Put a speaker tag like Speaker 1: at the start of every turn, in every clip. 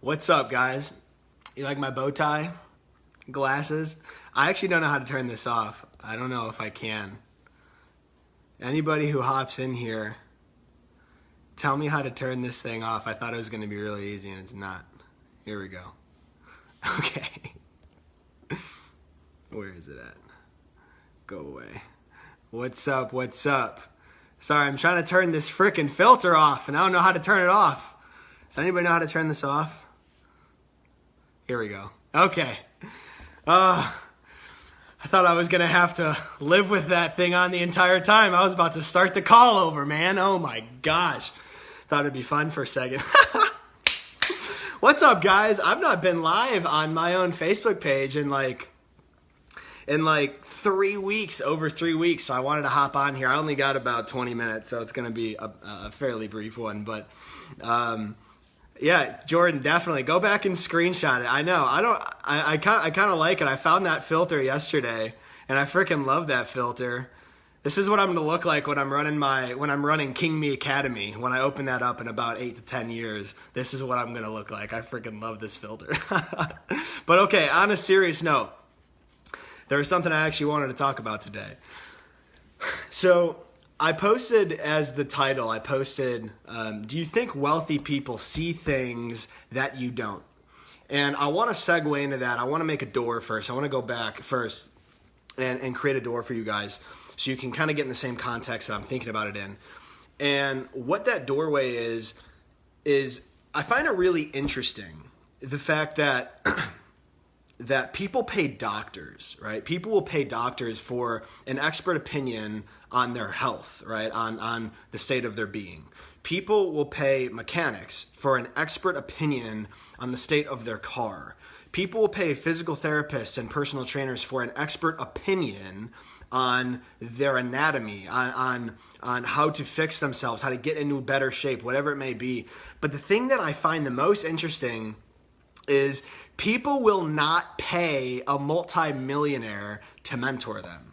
Speaker 1: What's up, guys? You like my bow tie? Glasses? I actually don't know how to turn this off. I don't know if I can. Anybody who hops in here, tell me how to turn this thing off. I thought it was going to be really easy, and it's not. Here we go. Okay. Where is it at? Go away. What's up? What's up? Sorry, I'm trying to turn this frickin' filter off, and I don't know how to turn it off. Does anybody know how to turn this off? Here we go. Okay. I thought I was going to have to live with that thing on the entire time. I was about to start the call over, man. Oh my gosh. Thought it'd be fun for a second. What's up, guys? I've not been live on my own Facebook page in like 3 weeks, over 3 weeks. So I wanted to hop on here. I only got about 20 minutes, so it's going to be a fairly brief one. But yeah, Jordan, definitely go back and screenshot it. I know. I kind of like it. I found that filter yesterday, and I freaking love that filter. This is what I'm going to look like when I'm running King Me Academy. When I open that up in about 8 to 10 years, this is what I'm going to look like. I freaking love this filter. But okay, on a serious note, there was something I actually wanted to talk about today. So I posted as the title, do you think wealthy people see things that you don't? And I want to segue into that. I want to make a door first. I want to go back first and create a door for you guys so you can kind of get in the same context that I'm thinking about it in. And what that doorway is I find it really interesting, the fact that that people pay doctors, right? People will pay doctors for an expert opinion on their health, right? On the state of their being. People will pay mechanics for an expert opinion on the state of their car. People will pay physical therapists and personal trainers for an expert opinion on their anatomy, on how to fix themselves, how to get into better shape, whatever it may be. But the thing that I find the most interesting is people will not pay a multi-millionaire to mentor them.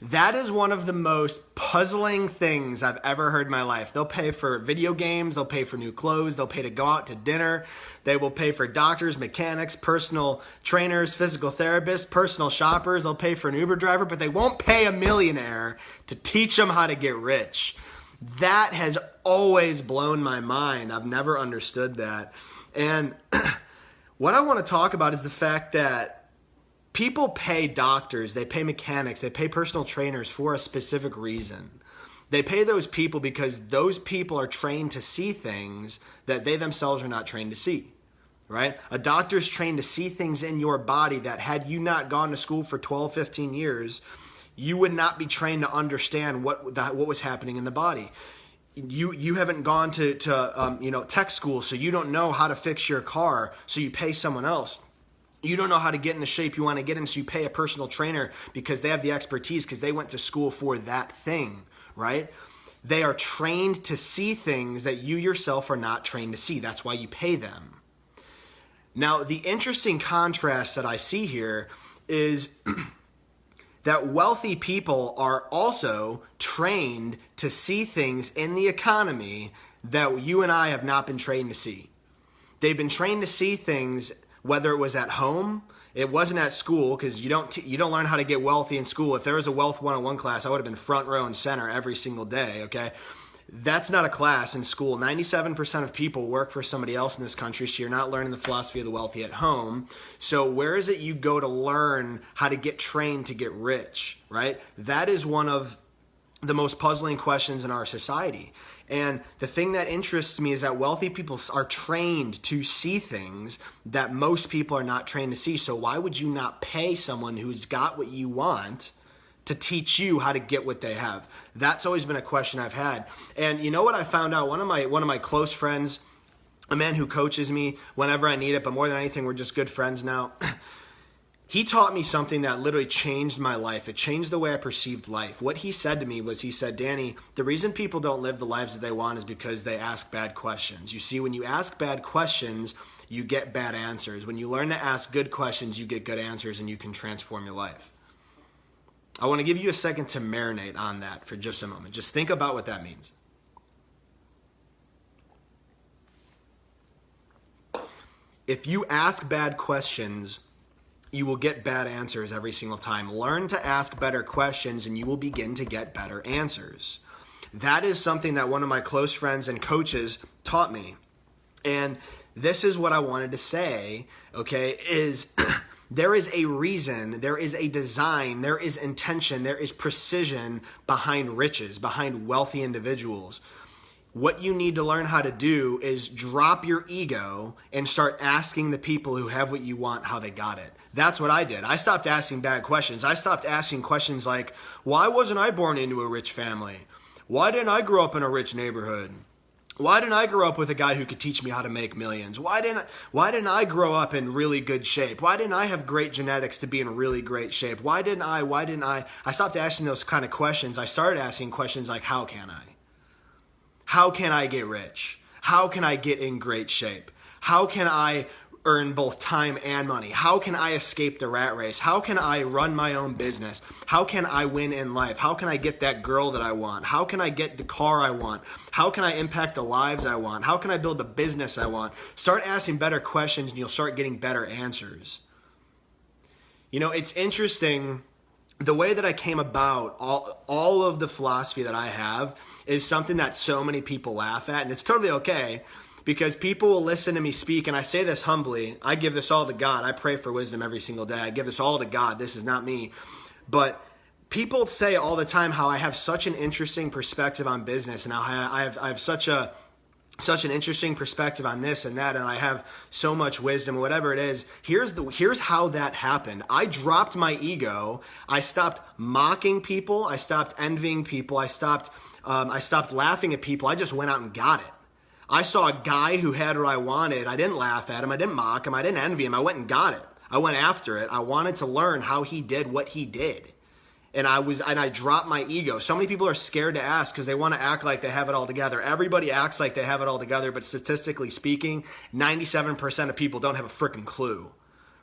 Speaker 1: That is one of the most puzzling things I've ever heard in my life. They'll pay for video games, they'll pay for new clothes, they'll pay to go out to dinner, they will pay for doctors, mechanics, personal trainers, physical therapists, personal shoppers, they'll pay for an Uber driver, but they won't pay a millionaire to teach them how to get rich. That has always blown my mind. I've never understood that. And what I want to talk about is the fact that people pay doctors, they pay mechanics, they pay personal trainers for a specific reason. They pay those people because those people are trained to see things that they themselves are not trained to see, right? A doctor's trained to see things in your body that had you not gone to school for 12, 15 years, you would not be trained to understand what was happening in the body. You haven't gone to tech school, so you don't know how to fix your car, so you pay someone else. You don't know how to get in the shape you want to get in, so you pay a personal trainer because they have the expertise, because they went to school for that thing, right? They are trained to see things that you yourself are not trained to see. That's why you pay them. Now, the interesting contrast that I see here is that wealthy people are also trained to see things in the economy that you and I have not been trained to see. They've been trained to see things, whether it was at home, it wasn't at school, because you don't learn how to get wealthy in school. If there was a Wealth 101 class, I would have been front row and center every single day, okay? That's not a class in school. 97% of people work for somebody else in this country, so you're not learning the philosophy of the wealthy at home. So where is it you go to learn how to get trained to get rich, right? That is one of the most puzzling questions in our society. And the thing that interests me is that wealthy people are trained to see things that most people are not trained to see. So why would you not pay someone who's got what you want to teach you how to get what they have? That's always been a question I've had. And you know what I found out? One of my close friends, a man who coaches me whenever I need it, but more than anything, we're just good friends now. He taught me something that literally changed my life. It changed the way I perceived life. What he said to me was, he said, Danny, the reason people don't live the lives that they want is because they ask bad questions. You see, when you ask bad questions, you get bad answers. When you learn to ask good questions, you get good answers, and you can transform your life. I want to give you a second to marinate on that for just a moment. Just think about what that means. If you ask bad questions, you will get bad answers every single time. Learn to ask better questions and you will begin to get better answers. That is something that one of my close friends and coaches taught me. And this is what I wanted to say, okay, is there is a reason, there is a design, there is intention, there is precision behind riches, behind wealthy individuals. What you need to learn how to do is drop your ego and start asking the people who have what you want how they got it. That's what I did. I stopped asking bad questions. I stopped asking questions like, why wasn't I born into a rich family? Why didn't I grow up in a rich neighborhood? Why didn't I grow up with a guy who could teach me how to make millions? Why didn't I grow up in really good shape? Why didn't I have great genetics to be in really great shape? Why didn't I? I stopped asking those kind of questions. I started asking questions like, how can I? How can I get rich? How can I get in great shape? How can I earn both time and money? How can I escape the rat race? How can I run my own business? How can I win in life? How can I get that girl that I want? How can I get the car I want? How can I impact the lives I want? How can I build the business I want? Start asking better questions and you'll start getting better answers. You know, it's interesting. The way that I came about all of the philosophy that I have is something that so many people laugh at, and it's totally okay. Because people will listen to me speak, and I say this humbly. I give this all to God. I pray for wisdom every single day. I give this all to God. This is not me. But people say all the time how I have such an interesting perspective on business, and how I have such an interesting perspective on this and that, and I have so much wisdom, whatever it is. Here's how that happened. I dropped my ego. I stopped mocking people. I stopped envying people. I stopped laughing at people. I just went out and got it. I saw a guy who had what I wanted. I didn't laugh at him. I didn't mock him. I didn't envy him. I went and got it. I went after it. I wanted to learn how he did what he did. And I dropped my ego. So many people are scared to ask because they want to act like they have it all together. Everybody acts like they have it all together, but statistically speaking, 97% of people don't have a freaking clue,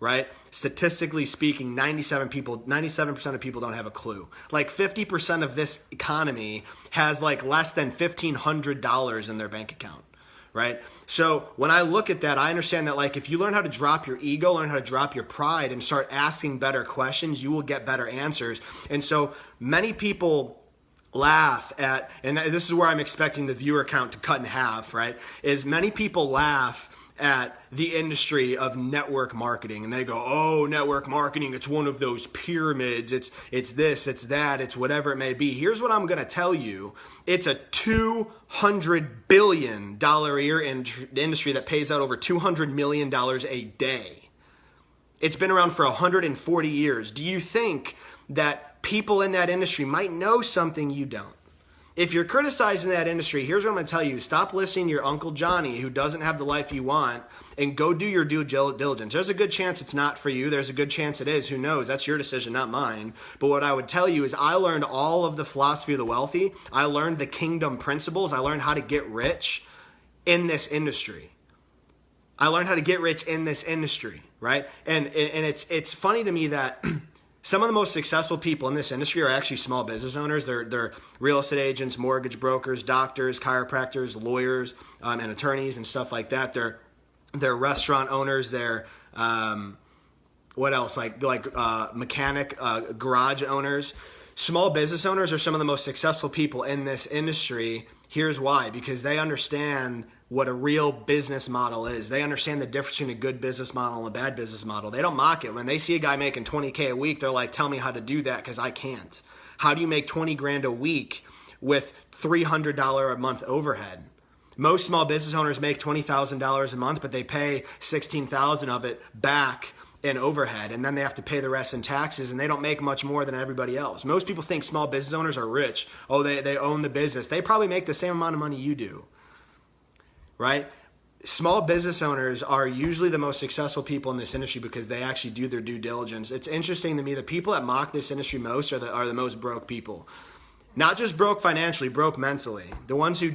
Speaker 1: right? Statistically speaking, 97% of people don't have a clue. Like 50% of this economy has like less than $1,500 in their bank account. Right? So when I look at that, I understand that like if you learn how to drop your ego, learn how to drop your pride and start asking better questions, you will get better answers. And so many people laugh at, and this is where I'm expecting the viewer count to cut in half, right? Is many people laugh at the industry of network marketing and they go, oh, network marketing, it's one of those pyramids, it's this, it's that, it's whatever it may be. Here's what I'm going to tell you. It's a $200 billion a year industry that pays out over $200 million a day. It's been around for 140 years. Do you think that people in that industry might know something you don't? If you're criticizing that industry, here's what I'm going to tell you. Stop listening to your Uncle Johnny who doesn't have the life you want and go do your due diligence. There's a good chance it's not for you. There's a good chance it is. Who knows? That's your decision, not mine. But what I would tell you is I learned all of the philosophy of the wealthy. I learned the kingdom principles. I learned how to get rich in this industry. I learned how to get rich in this industry, right? And it's funny to me that some of the most successful people in this industry are actually small business owners. They're real estate agents, mortgage brokers, doctors, chiropractors, lawyers, and attorneys and stuff like that. They're restaurant owners. They're what else? Like mechanic, garage owners. Small business owners are some of the most successful people in this industry. Here's why: because they understand what a real business model is. They understand the difference between a good business model and a bad business model. They don't mock it. When they see a guy making $20K a week, they're like, tell me how to do that because I can't. How do you make 20 grand a week with $300 a month overhead? Most small business owners make $20,000 a month, but they pay $16,000 of it back in overhead, and then they have to pay the rest in taxes, and they don't make much more than everybody else. Most people think small business owners are rich. Oh, they own the business. They probably make the same amount of money you do. Right? Small business owners are usually the most successful people in this industry because they actually do their due diligence. It's interesting to me, the people that mock this industry most are the most broke people. Not just broke financially, broke mentally. The ones who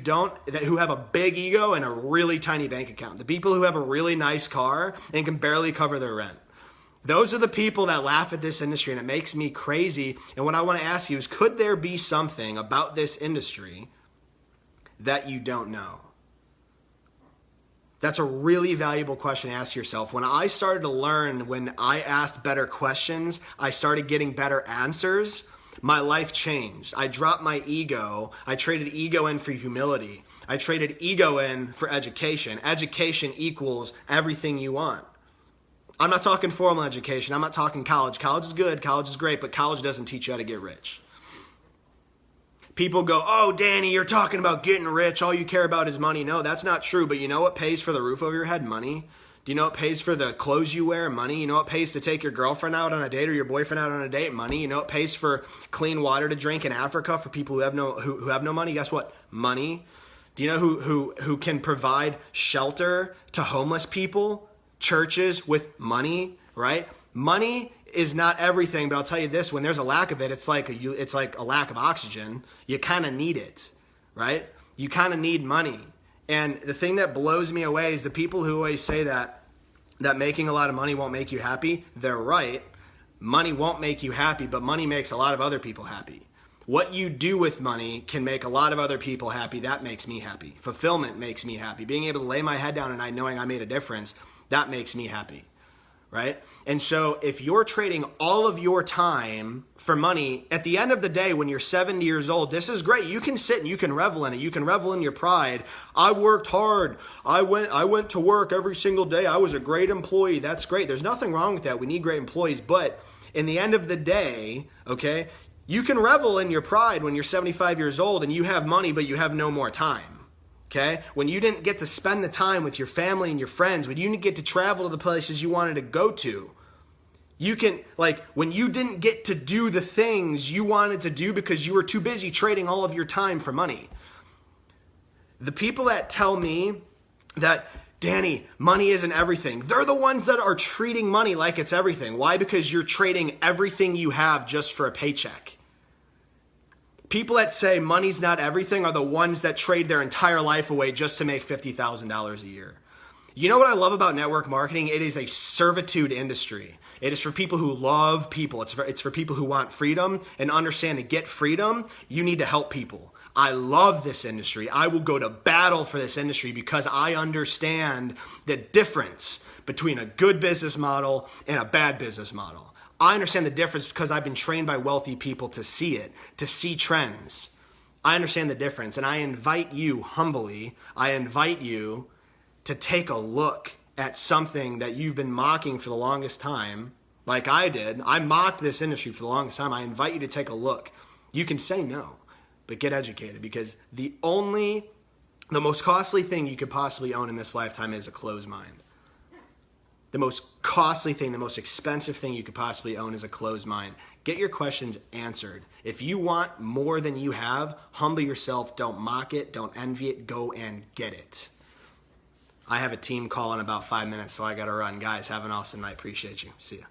Speaker 1: have a big ego and a really tiny bank account. The people who have a really nice car and can barely cover their rent. Those are the people that laugh at this industry, and it makes me crazy. And what I want to ask you is, could there be something about this industry that you don't know? That's a really valuable question to ask yourself. When I started to learn, when I asked better questions, I started getting better answers. My life changed. I dropped my ego. I traded ego in for humility. I traded ego in for education. Education equals everything you want. I'm not talking formal education. I'm not talking college. College is good. College is great, but college doesn't teach you how to get rich. People go, oh, Danny, you're talking about getting rich. All you care about is money. No, that's not true. But you know what pays for the roof over your head? Money. Do you know what pays for the clothes you wear? Money. You know what pays to take your girlfriend out on a date or your boyfriend out on a date? Money. You know what pays for clean water to drink in Africa for people who have no money? Guess what? Money. Do you know who can provide shelter to homeless people? Churches with money, right? Money is not everything, but I'll tell you this, when there's a lack of it, it's like a lack of oxygen. You kind of need it, right? You kind of need money. And the thing that blows me away is the people who always say that making a lot of money won't make you happy. They're right. Money won't make you happy, but money makes a lot of other people happy. What you do with money can make a lot of other people happy. That makes me happy. Fulfillment makes me happy. Being able to lay my head down and knowing I made a difference, that makes me happy. Right? And so if you're trading all of your time for money, at the end of the day, when you're 70 years old, this is great. You can sit and you can revel in it. You can revel in your pride. I worked hard. I went to work every single day. I was a great employee. That's great. There's nothing wrong with that. We need great employees. But in the end of the day, okay, you can revel in your pride when you're 75 years old and you have money, but you have no more time. Okay? When you didn't get to spend the time with your family and your friends, when you didn't get to travel to the places you wanted to go to, when you didn't get to do the things you wanted to do because you were too busy trading all of your time for money. The people that tell me that, Danny, money isn't everything, they're the ones that are treating money like it's everything. Why? Because you're trading everything you have just for a paycheck. People that say money's not everything are the ones that trade their entire life away just to make $50,000 a year. You know what I love about network marketing? It is a servitude industry. It is for people who love people. It's for people who want freedom and understand to get freedom, you need to help people. I love this industry. I will go to battle for this industry because I understand the difference between a good business model and a bad business model. I understand the difference because I've been trained by wealthy people to see it, to see trends. I understand the difference, and I invite you humbly, to take a look at something that you've been mocking for the longest time, like I did. I mocked this industry for the longest time. I invite you to take a look. You can say no, but get educated, because the most costly thing you could possibly own in this lifetime is a closed mind. The most costly thing, the most expensive thing you could possibly own is a closed mind. Get your questions answered. If you want more than you have, humble yourself. Don't mock it. Don't envy it. Go and get it. I have a team call in about 5 minutes, so I got to run. Guys, have an awesome night. Appreciate you. See ya.